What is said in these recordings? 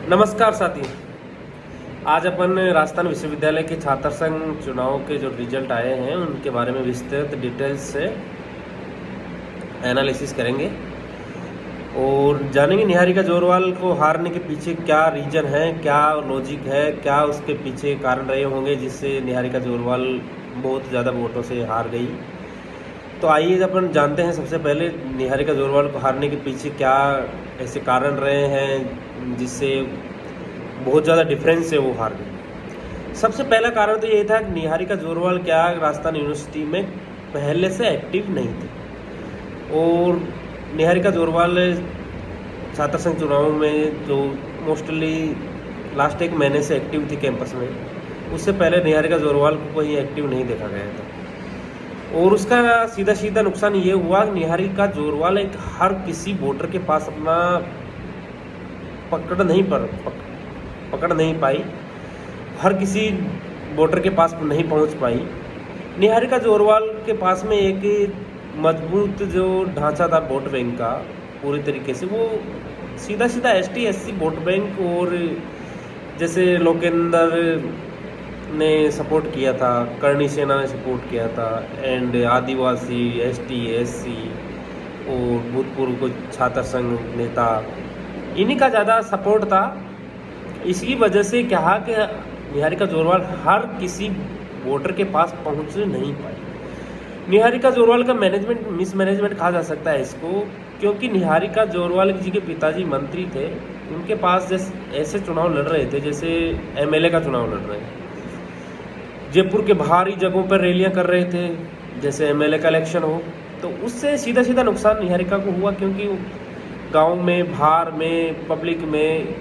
नमस्कार साथी। आज अपन राजस्थान विश्वविद्यालय के छात्र संघ चुनाव के जो रिजल्ट आए हैं उनके बारे में विस्तृत डिटेल्स से एनालिसिस करेंगे और जानेंगे निहारिका जोरवाल को हारने के पीछे क्या रीजन है, क्या लॉजिक है, क्या उसके पीछे कारण रहे होंगे जिससे निहारिका जोरवाल बहुत ज़्यादा वोटों से हार गई। तो आइए अपन जानते हैं सबसे पहले निहारिका जोरवाल को हारने के पीछे क्या ऐसे कारण रहे हैं जिससे बहुत ज़्यादा डिफरेंस से वो हार गई। सबसे पहला कारण तो ये था कि निहारिका जोरवाल क्या राजस्थान यूनिवर्सिटी में पहले से एक्टिव नहीं थी और निहारिका जोरवाल छात्र संघ चुनाव में जो मोस्टली लास्ट एक महीने से एक्टिव थी कैंपस में, उससे पहले निहारिका जोरवाल को कोई एक्टिव नहीं देखा गया था और उसका सीधा सीधा नुकसान ये हुआ निहारिका जोरवाल एक हर किसी वोटर के पास अपना पकड़ नहीं पाई, हर किसी वोटर के पास नहीं पहुंच पाई। निहारिका जोरवाल के पास में एक मजबूत जो ढांचा था वोट बैंक का पूरी तरीके से, वो सीधा सीधा ST SC वोट बैंक और जैसे लोकेंद्र ने सपोर्ट किया था, करणी सेना ने सपोर्ट किया था एंड आदिवासी ST SC और भूतपूर्व को छात्र संघ नेता, इन्हीं का ज़्यादा सपोर्ट था। इसी वजह से क्या कि निहारिका जोरवाल हर किसी वोटर के पास पहुंच नहीं पाई। निहारिका जोरवाल का मैनेजमेंट मिसमैनेजमेंट कहा जा सकता है इसको, क्योंकि निहारिका जोरवाल जी के पिताजी मंत्री थे, उनके पास जैसे ऐसे चुनाव लड़ रहे थे जैसे MLA का चुनाव लड़ रहे हैं, जयपुर के बाहरी जगहों पर रैलियां कर रहे थे जैसे MLA का इलेक्शन हो, तो उससे सीधा सीधा नुकसान निहारिका को हुआ क्योंकि गांव में, बाहर में, पब्लिक में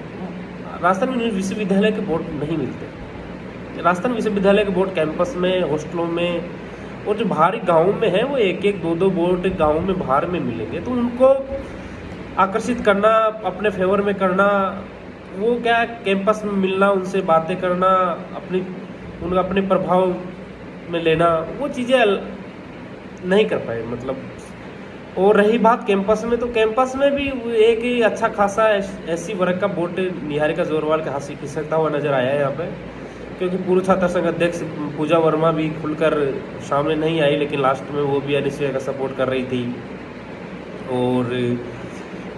राजस्थान विश्वविद्यालय के वोट नहीं मिलते। राजस्थान विश्वविद्यालय के वोट कैंपस में, हॉस्टलों में और जो बाहरी गाँव में है वो एक एक दो वोट गाँव में बाहर में मिलेंगे, तो उनको आकर्षित करना, अपने फेवर में करना, वो क्या कैंपस में मिलना, उनसे बातें करना, उनका अपने प्रभाव में लेना, वो चीज़ें नहीं कर पाए मतलब। और रही बात कैंपस में, तो कैंपस में भी एक अच्छा खासा SC वर्ग का वोट निहारिका जोरवाल के हाथ से खिसकता हुआ नजर आया है यहाँ पे, क्योंकि पूर्व छात्र संघ अध्यक्ष पूजा वर्मा भी खुलकर सामने नहीं आई, लेकिन लास्ट में वो भी अनिश्चय का सपोर्ट कर रही थी और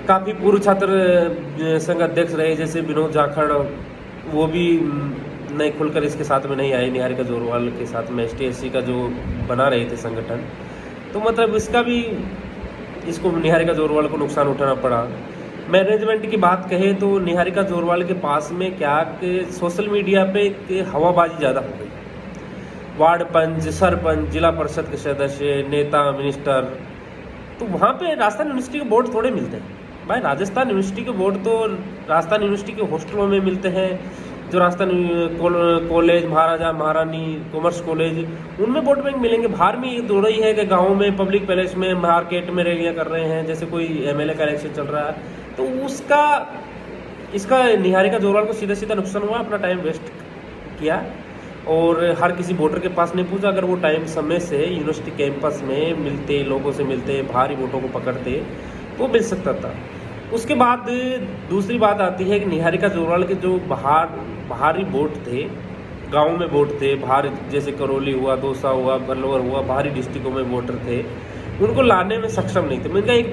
काफ़ी पूर्व छात्र संघ अध्यक्ष रहे जैसे विनोद जाखड़, वो भी नहीं खुलकर इसके साथ में नहीं आए निहारिका जोरवाल के साथ में ST SC का जो बना रहे थे संगठन। तो मतलब इसको निहारिका जोरवाल को नुकसान उठाना पड़ा। मैनेजमेंट की बात कहे तो निहारिका जोरवाल के पास में क्या कि सोशल मीडिया पे हवाबाजी ज़्यादा हो गई। वार्ड पंच, सरपंच, जिला परिषद के सदस्य, नेता, मिनिस्टर, तो वहाँ पे राजस्थान यूनिवर्सिटी के वोट थोड़े मिलते हैं भाई। राजस्थान यूनिवर्सिटी के वोट तो राजस्थान यूनिवर्सिटी के हॉस्टलों में मिलते हैं, जो राजस्थान कॉलेज, महाराजा महारानी, कॉमर्स कॉलेज, उनमें वोट बैंक मिलेंगे। बाहर में ये थोड़ा ही है कि गाँव में, पब्लिक पैलेस में, मार्केट में रैलियाँ कर रहे हैं, जैसे कोई MLA का इलेक्शन चल रहा है, तो इसका निहारिका जोरवाल को सीधा सीधा नुकसान हुआ, अपना टाइम वेस्ट किया और हर किसी वोटर के पास नहीं पूछा। अगर वो टाइम समय से यूनिवर्सिटी कैंपस में मिलते, लोगों से मिलते, भारी वोटों को पकड़ते, तो मिल सकता था। उसके बाद दूसरी बात आती है कि निहारिका जोरवाल के जो बाहरी वोट थे, गाँव में वोट थे, बाहर जैसे करौली हुआ, दौसा हुआ, बल्लवर हुआ, बाहरी डिस्ट्रिक्टों में वोटर थे, उनको लाने में सक्षम नहीं थे। उनका एक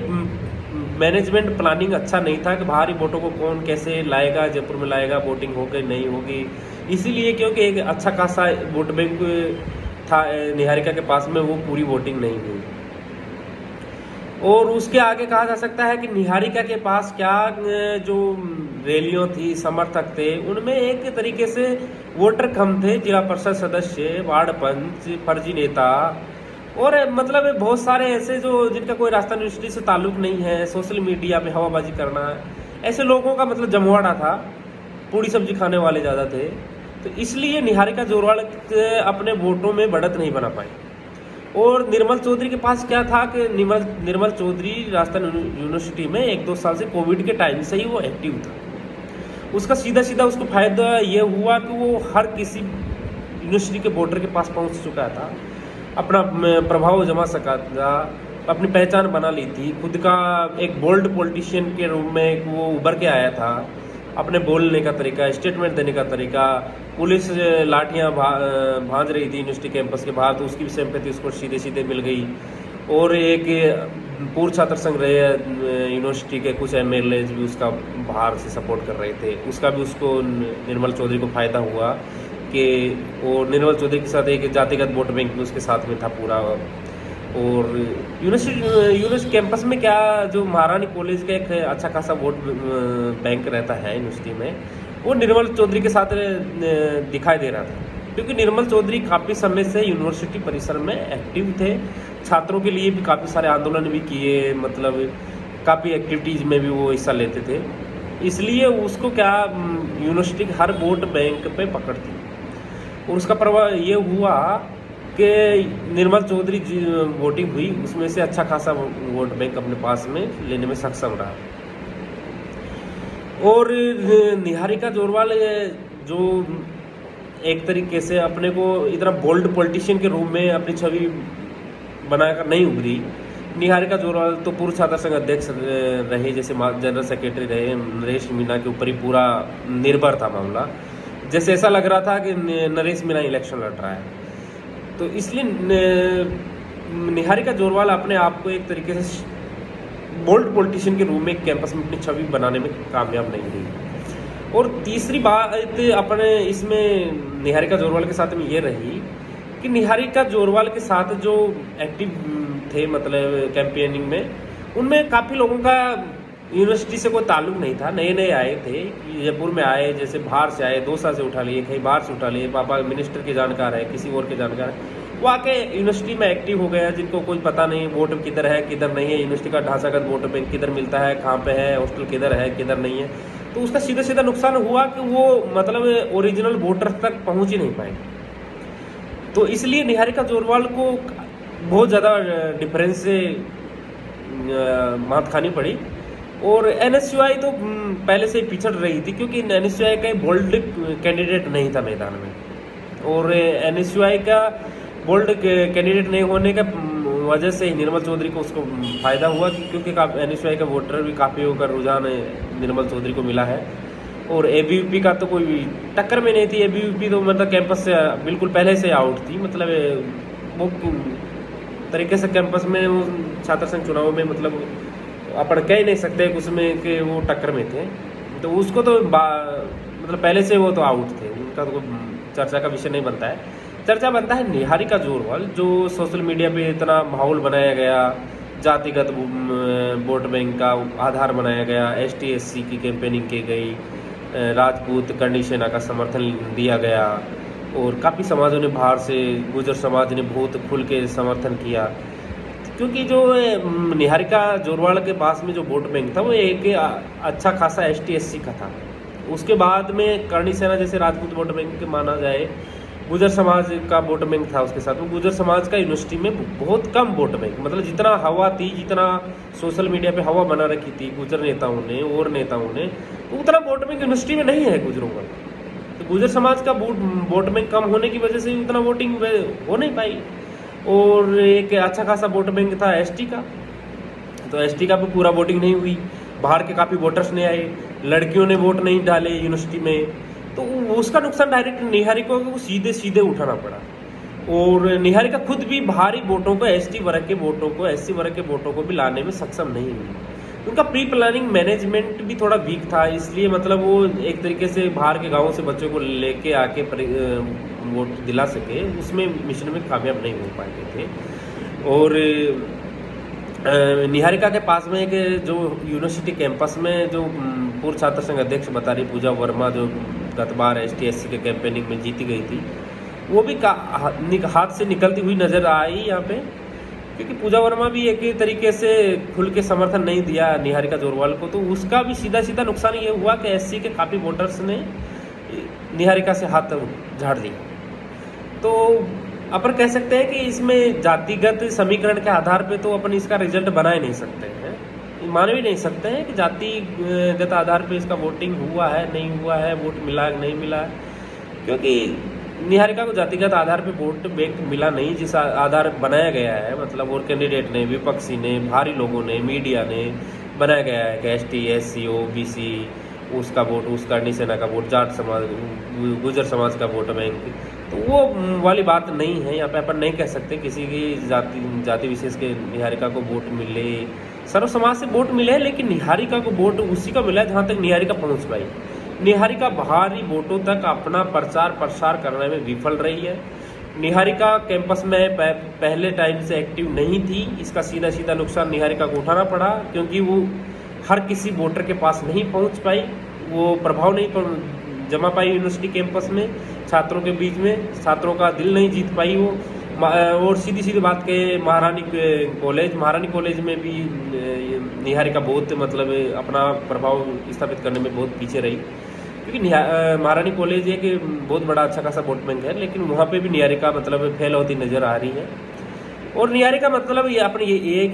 मैनेजमेंट प्लानिंग अच्छा नहीं था कि बाहरी वोटों को कौन कैसे लाएगा, जयपुर में लाएगा, वोटिंग होगी नहीं होगी। इसीलिए क्योंकि एक अच्छा खासा वोट बैंक था निहारिका के पास में, वो पूरी वोटिंग नहीं हुई। और उसके आगे कहा जा सकता है कि निहारिका के पास क्या जो रैलियों थी, समर्थक थे, उनमें एक तरीके से वोटर कम थे, जिला परिषद सदस्य, वार्ड पंच, फर्जी नेता और मतलब बहुत सारे ऐसे जो जिनका कोई राजस्थान यूनिवर्सिटी से ताल्लुक नहीं है, सोशल मीडिया पे हवाबाजी करना, ऐसे लोगों का मतलब जमवाड़ा था, पूरी सब्जी खाने वाले ज़्यादा थे। तो इसलिए निहारिका जोरवाल अपने वोटों में बढ़त नहीं बना पाई। और निर्मल चौधरी के पास क्या था कि निर्मल चौधरी राजस्थान यूनिवर्सिटी में 1-2 साल से कोविड के टाइम से ही वो एक्टिव था। उसका सीधा सीधा उसको फायदा ये हुआ कि वो हर किसी यूनिवर्सिटी के वोटर के पास पहुंच चुका था, अपना प्रभाव जमा सका था, अपनी पहचान बना ली थी, खुद का एक बोल्ड पॉलिटिशियन के रूप में वो उभर के आया था अपने बोलने का तरीका, स्टेटमेंट देने का तरीका, पुलिस लाठियाँ भांज रही थी यूनिवर्सिटी कैंपस के बाहर तो उसकी भी सिंपैथी उसको सीधे सीधे मिल गई। और एक पूर्व छात्र संघ रहे यूनिवर्सिटी के कुछ एमएलए भी उसका बाहर से सपोर्ट कर रहे थे, उसका भी उसको निर्मल चौधरी को फ़ायदा हुआ कि वो निर्मल चौधरी के साथ एक जातिगत वोट बैंक भी उसके साथ में था पूरा। और यूनिवर्सिटी कैंपस में क्या जो महारानी कॉलेज का एक अच्छा खासा वोट बैंक रहता है यूनिवर्सिटी में, वो निर्मल चौधरी के साथ दिखाई दे रहा था, क्योंकि निर्मल चौधरी काफ़ी समय से यूनिवर्सिटी परिसर में एक्टिव थे, छात्रों के लिए भी काफ़ी सारे आंदोलन भी किए, मतलब काफ़ी एक्टिविटीज़ में भी वो हिस्सा लेते थे। इसलिए उसको क्या यूनिवर्सिटी के हर वोट बैंक पे पकड़ थी। और उसका प्रभाव ये हुआ कि निर्मल चौधरी वोटिंग हुई, उसमें से अच्छा खासा वोट बैंक अपने पास में लेने में सक्षम रहा। और निहारिका जोरवाल जो एक तरीके से अपने को इतना बोल्ड पॉलिटिशियन के रूप में अपनी छवि बनाकर नहीं उभरी। निहारिका जोरवाल तो पूर्व छात्र संघ अध्यक्ष रहे, जैसे जनरल सेक्रेटरी रहे, नरेश मीणा के ऊपर ही पूरा निर्भर था मामला, जैसे ऐसा लग रहा था कि नरेश मीणा इलेक्शन लड़ रहा है। तो इसलिए निहारिका जोरवाल अपने आप को एक तरीके से बोल्ड पॉलिटिशियन के रूप में कैंपस में अपनी छवि बनाने में कामयाब नहीं हुई। और तीसरी बात अपने इसमें निहारिका जोरवाल के साथ में ये रही कि निहारिका जोरवाल के साथ जो एक्टिव थे मतलब कैंपेनिंग में, उनमें काफ़ी लोगों का यूनिवर्सिटी से कोई ताल्लुक नहीं था, नए नए आए थे, जयपुर में आए, जैसे बाहर से आए, दौसा से उठा लिए, कहीं बाहर से उठा लिए, पापा मिनिस्टर के जानकार है, किसी और के जानकार है, वो आके यूनिवर्सिटी में एक्टिव हो गया, जिनको कोई पता नहीं वोट किधर है किधर नहीं है, यूनिवर्सिटी का ढांचागत वोट बैंक किधर मिलता है, कहाँ पे है, हॉस्टल किधर है किधर नहीं है। तो उसका सीधा सीधा नुकसान हुआ कि वो मतलब ओरिजिनल वोटर तक पहुँच ही नहीं पाए। तो इसलिए निहारिका जोरवाल को बहुत ज़्यादा डिफरेंस से मात खानी पड़ी। और एनएसयूआई तो पहले से ही पिछड़ रही थी, क्योंकि एनएसयूआई का बोल्ड कैंडिडेट नहीं था मैदान में। और एनएसयूआई का बोल्ड कैंडिडेट नहीं होने का वजह से ही निर्मल चौधरी को उसको फ़ायदा हुआ, क्योंकि एनएसयूआई का वोटर भी काफ़ी होकर रुझान निर्मल चौधरी को मिला है। और एबीवीपी का तो कोई टक्कर में नहीं थी, एबीवीपी तो मतलब कैंपस से बिल्कुल पहले से आउट थी, मतलब वो तरीके से कैंपस में वो छात्र संघ चुनाव में मतलब अपन कह ही नहीं सकते उसमें कि वो टक्कर में थे। तो उसको तो मतलब पहले से वो तो आउट थे, उनका तो चर्चा का विषय नहीं बनता है। चर्चा बनता है निहारिका जोरवाल, जो सोशल मीडिया पे इतना माहौल बनाया गया, जातिगत वोट बैंक का आधार बनाया गया, एसटी एससी की कैंपेनिंग की गई, राजपूत करणी सेना का समर्थन दिया गया, और काफ़ी समाजों ने बाहर से गुर्जर समाज ने बहुत खुल के समर्थन किया, क्योंकि जो निहारिका जोरवाल के पास में जो वोट बैंक था वो एक अच्छा खासा एसटी एससी का था। उसके बाद में करणी सेना जैसे राजपूत वोट बैंक के माना जाए, गुर्जर समाज का वोट बैंक था उसके साथ। वो गुर्जर समाज का यूनिवर्सिटी में बहुत कम वोट बैंक, मतलब जितना हवा थी, जितना सोशल मीडिया पे हवा बना रखी थी गुर्जर नेताओं ने और नेताओं ने, तो उतना वोट बैंक यूनिवर्सिटी में नहीं है गुर्जरों का। तो गुर्जर समाज का वोट बैंक कम होने की वजह से उतना वोटिंग हो नहीं पाई। और एक अच्छा खासा वोट बैंक था एसटी का, तो एसटी का भी पूरा वोटिंग नहीं हुई, बाहर के काफ़ी वोटर्स नहीं आए, लड़कियों ने वोट नहीं डाले यूनिवर्सिटी में, तो उसका नुकसान डायरेक्ट निहारिका को सीधे सीधे उठाना पड़ा। और निहारिका खुद भी बाहरी वोटों को, एसटी वर्ग के वोटों को, एससी वर्ग के वोटों को भी लाने में सक्षम नहीं हुई। उनका प्री प्लानिंग मैनेजमेंट भी थोड़ा वीक था, इसलिए मतलब वो एक तरीके से बाहर के गाँवों से बच्चों को लेके आके वोट दिला सके, उसमें मिशन में कामयाब नहीं हो पाए थे। और निहारिका के पास में एक जो यूनिवर्सिटी कैंपस में जो पूर्व छात्र संघ अध्यक्ष बता रही पूजा वर्मा, जो गत बार एसटी एससी के कैंपेनिंग में जीती गई थी, वो भी हाथ से निकलती हुई नज़र आई यहाँ पे, क्योंकि पूजा वर्मा भी एक तरीके से खुल के समर्थन नहीं दिया निहारिका जोरवाल को। तो उसका भी सीधा सीधा नुकसान ये हुआ कि एससी के काफ़ी वोटर्स ने निहारिका से हाथ झाड़ दिया। तो अपन कह सकते हैं कि इसमें जातिगत समीकरण के आधार पे तो अपन इसका रिजल्ट बना ही नहीं सकते हैं, मान भी नहीं सकते हैं कि जातिगत आधार पे इसका वोटिंग हुआ है नहीं हुआ है, वोट मिला नहीं मिला, क्योंकि निहारिका को जातिगत आधार पे वोट बैंक मिला नहीं, जिस आधार बनाया गया है, मतलब और कैंडिडेट ने, विपक्षी ने, भारी लोगों ने, मीडिया ने बनाया गया है कि एसटी एससी ओबीसी उसका वोट, उस करणी सेना का वोट, जाट समाज, गुजर समाज का वोट बैंक, तो वो वाली बात नहीं है। यहाँ पे अपन नहीं कह सकते किसी की जाति विशेष के निहारिका को वोट मिले, सर्व समाज से वोट मिले, लेकिन निहारिका को वोट उसी का मिला जहाँ तक निहारिका पहुँच पाई। निहारिका भारी वोटों तक अपना प्रचार प्रसार करने में विफल रही है। निहारिका कैंपस में पहले टाइम से एक्टिव नहीं थी, इसका सीधा सीधा नुकसान निहारिका को उठाना पड़ा, क्योंकि वो हर किसी वोटर के पास नहीं पहुंच पाई, वो प्रभाव नहीं जमा पाई यूनिवर्सिटी कैंपस में, छात्रों के बीच में छात्रों का दिल नहीं जीत पाई वो। और सीधी सीधी बात के महारानी कॉलेज में भी निहारिका बहुत मतलब अपना प्रभाव स्थापित करने में बहुत पीछे रही, क्योंकि महारानी कॉलेज एक बहुत बड़ा अच्छा खासा वोट बैंक है, लेकिन वहाँ पे भी निहारिका मतलब फेल होती नज़र आ रही है। और निहारिका मतलब ये अपनी ये